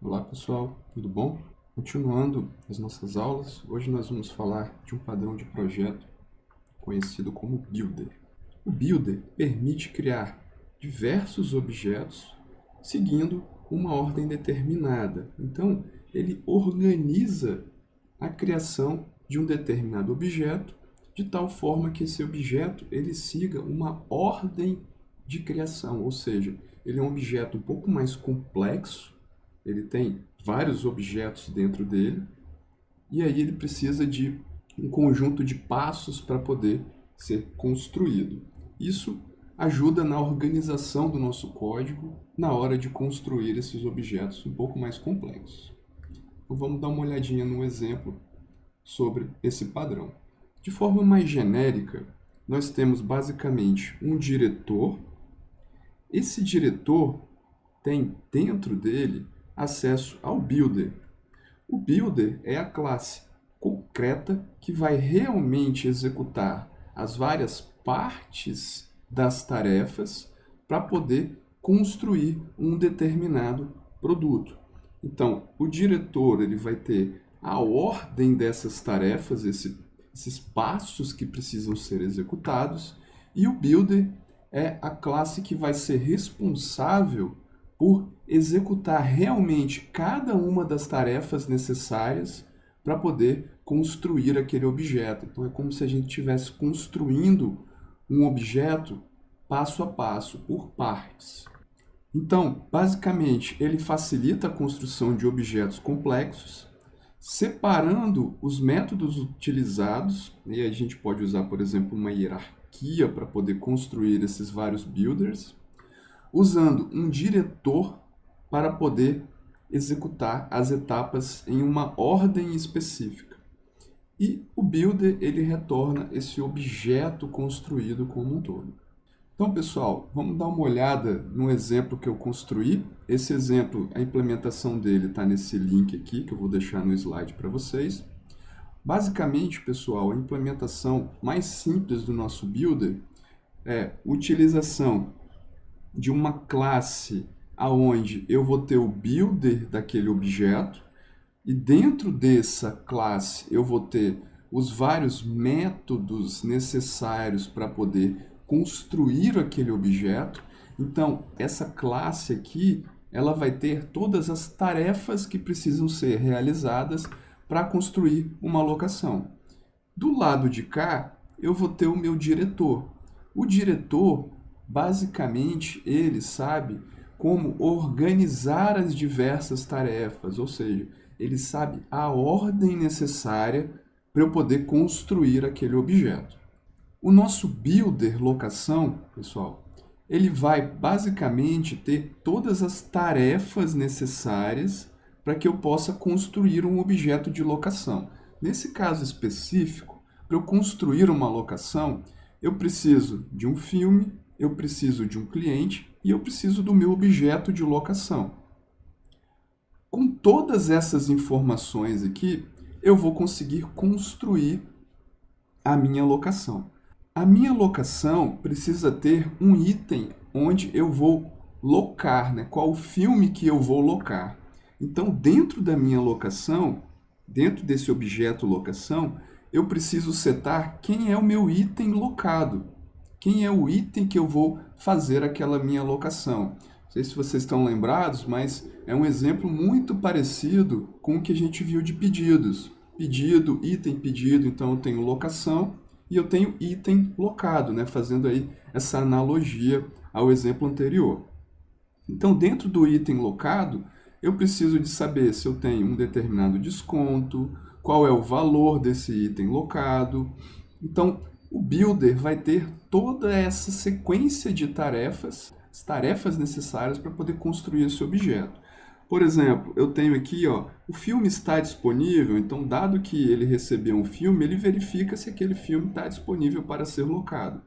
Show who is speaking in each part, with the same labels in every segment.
Speaker 1: Olá pessoal, tudo bom? Continuando as nossas aulas, hoje nós vamos falar de um padrão de projeto conhecido como Builder. O Builder permite criar diversos objetos seguindo uma ordem determinada. Então, ele organiza a criação de um determinado objeto de tal forma que esse objeto ele siga uma ordem de criação, ou seja, ele é um objeto um pouco mais complexo, ele tem vários objetos dentro dele, e aí ele precisa de um conjunto de passos para poder ser construído. Isso ajuda na organização do nosso código na hora de construir esses objetos um pouco mais complexos. Então vamos dar uma olhadinha no exemplo sobre esse padrão. De forma mais genérica, nós temos basicamente um diretor. Esse diretor tem dentro dele acesso ao builder. O builder é a classe concreta que vai realmente executar as várias partes das tarefas para poder construir um determinado produto. Então, o diretor ele vai ter a ordem dessas tarefas, esses passos que precisam ser executados, e o builder é a classe que vai ser responsável por executar realmente cada uma das tarefas necessárias para poder construir aquele objeto. Então é como se a gente estivesse construindo um objeto passo a passo, por partes. Então, basicamente, ele facilita a construção de objetos complexos, separando os métodos utilizados, e a gente pode usar, por exemplo, uma hierarquia para poder construir esses vários builders, usando um diretor para poder executar as etapas em uma ordem específica. E o builder ele retorna esse objeto construído como um todo. Então, pessoal, vamos dar uma olhada no exemplo que eu construí. Esse exemplo, a implementação dele está nesse link aqui, que eu vou deixar no slide para vocês. Basicamente, pessoal, a implementação mais simples do nosso builder é a utilização de uma classe aonde eu vou ter o builder daquele objeto e dentro dessa classe eu vou ter os vários métodos necessários para poder construir aquele objeto. Então, essa classe aqui, ela vai ter todas as tarefas que precisam ser realizadas para construir uma locação. Do lado de cá, eu vou ter o meu diretor. O diretor, basicamente, ele sabe como organizar as diversas tarefas, ou seja, ele sabe a ordem necessária para eu poder construir aquele objeto. O nosso builder locação, pessoal, ele vai basicamente ter todas as tarefas necessárias para que eu possa construir um objeto de locação. Nesse caso específico, para eu construir uma locação, eu preciso de um filme, eu preciso de um cliente e eu preciso do meu objeto de locação. Com todas essas informações aqui, eu vou conseguir construir a minha locação. A minha locação precisa ter um item onde eu vou locar, né? Qual o filme que eu vou locar. Então, dentro da minha locação, dentro desse objeto locação, eu preciso setar quem é o meu item locado. Quem é o item que eu vou fazer aquela minha locação. Não sei se vocês estão lembrados, mas é um exemplo muito parecido com o que a gente viu de pedidos. Pedido, item pedido, então eu tenho locação e eu tenho item locado, né? Fazendo aí essa analogia ao exemplo anterior. Então, dentro do item locado, eu preciso de saber se eu tenho um determinado desconto, qual é o valor desse item locado. Então, o builder vai ter toda essa sequência de tarefas, as tarefas necessárias para poder construir esse objeto. Por exemplo, eu tenho aqui, ó, o filme está disponível, então, dado que ele recebeu um filme, ele verifica se aquele filme está disponível para ser locado.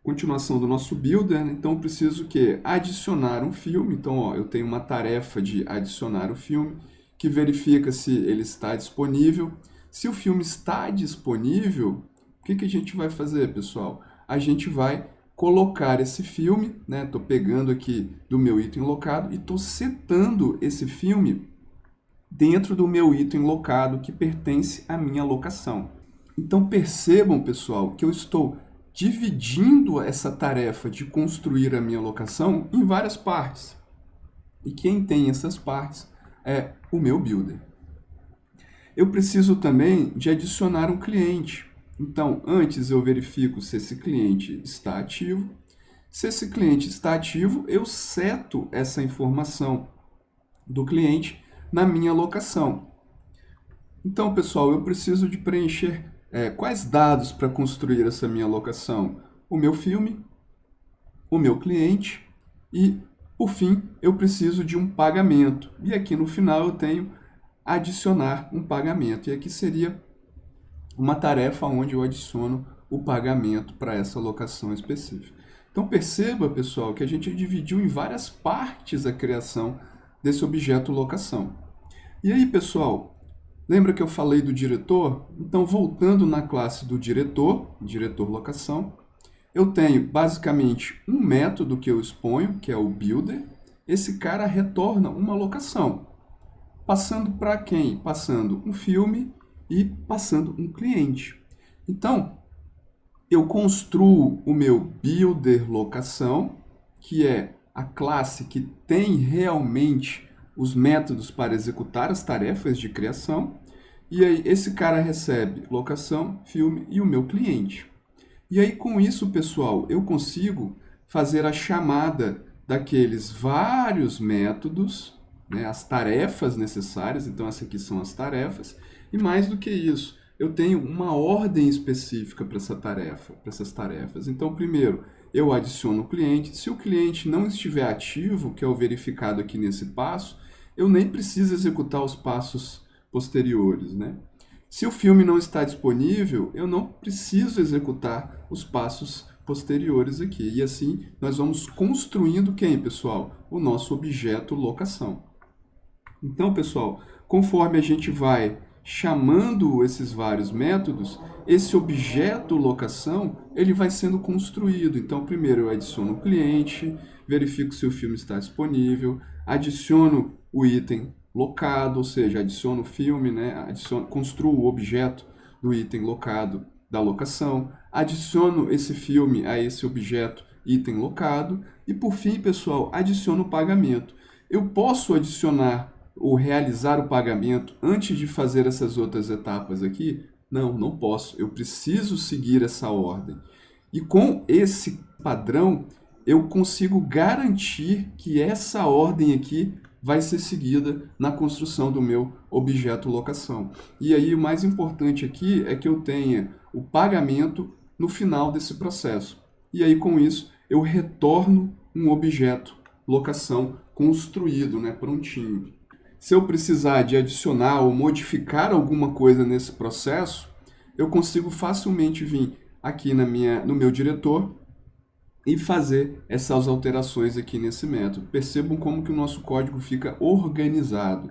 Speaker 1: Continuação do nosso builder, né? Então eu preciso que adicionar um filme. Então, ó, eu tenho uma tarefa de adicionar o filme que verifica se ele está disponível. Se o filme está disponível, o que a gente vai fazer, pessoal? A gente vai colocar esse filme, né? Estou pegando aqui do meu item locado e estou setando esse filme dentro do meu item locado que pertence à minha locação. Então percebam, pessoal, que eu estou dividindo essa tarefa de construir a minha locação em várias partes. E quem tem essas partes é o meu builder. Eu preciso também de adicionar um cliente. Então, antes eu verifico se esse cliente está ativo. Se esse cliente está ativo, eu seto essa informação do cliente na minha locação. Então, pessoal, eu preciso de preencher quais dados para construir essa minha locação? O meu filme, o meu cliente e, por fim, eu preciso de um pagamento. E aqui no final eu tenho adicionar um pagamento. E aqui seria uma tarefa onde eu adiciono o pagamento para essa locação específica. Então perceba, pessoal, que a gente dividiu em várias partes a criação desse objeto locação. E aí, pessoal, lembra que eu falei do diretor? Então, voltando na classe do diretor, diretor locação, eu tenho basicamente um método que eu exponho, que é o builder. Esse cara retorna uma locação. Passando para quem? Passando um filme e passando um cliente. Então, eu construo o meu builder locação, que é a classe que tem realmente os métodos para executar as tarefas de criação. E aí, esse cara recebe locação, filme e o meu cliente. E aí, com isso, pessoal, eu consigo fazer a chamada daqueles vários métodos, né, as tarefas necessárias. Então, essas aqui são as tarefas. E mais do que isso, eu tenho uma ordem específica para essa tarefa, para essas tarefas. Então, primeiro, eu adiciono o cliente. Se o cliente não estiver ativo, que é o verificado aqui nesse passo, eu nem preciso executar os passos posteriores, né? Se o filme não está disponível, eu não preciso executar os passos posteriores aqui. E assim, nós vamos construindo quem, pessoal? O nosso objeto locação. Então, pessoal, conforme a gente vai chamando esses vários métodos, esse objeto locação, ele vai sendo construído. Então, primeiro eu adiciono o cliente, verifico se o filme está disponível, adiciono o item locado, ou seja, adiciono o filme, né? Construo o objeto do item locado da locação, adiciono esse filme a esse objeto item locado e, por fim, pessoal, adiciono o pagamento. Eu posso adicionar ou realizar o pagamento antes de fazer essas outras etapas aqui? Não, não posso. Eu preciso seguir essa ordem. E com esse padrão, eu consigo garantir que essa ordem aqui vai ser seguida na construção do meu objeto locação. E aí o mais importante aqui é que eu tenha o pagamento no final desse processo. E aí com isso eu retorno um objeto locação construído, né, prontinho. Se eu precisar de adicionar ou modificar alguma coisa nesse processo, eu consigo facilmente vir aqui no meu diretor e fazer essas alterações aqui nesse método. Percebam como que o nosso código fica organizado.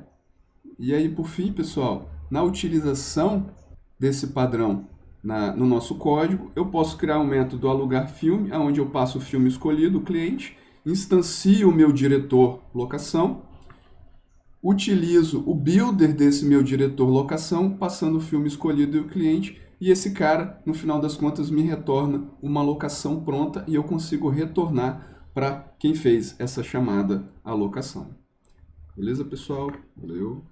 Speaker 1: E aí, por fim, pessoal, na utilização desse padrão no nosso código, eu posso criar um método alugar filme, onde eu passo o filme escolhido, o cliente, instancio o meu diretor locação, utilizo o builder desse meu diretor locação, passando o filme escolhido e o cliente, e esse cara, no final das contas, me retorna uma locação pronta e eu consigo retornar para quem fez essa chamada à locação. Beleza, pessoal? Valeu!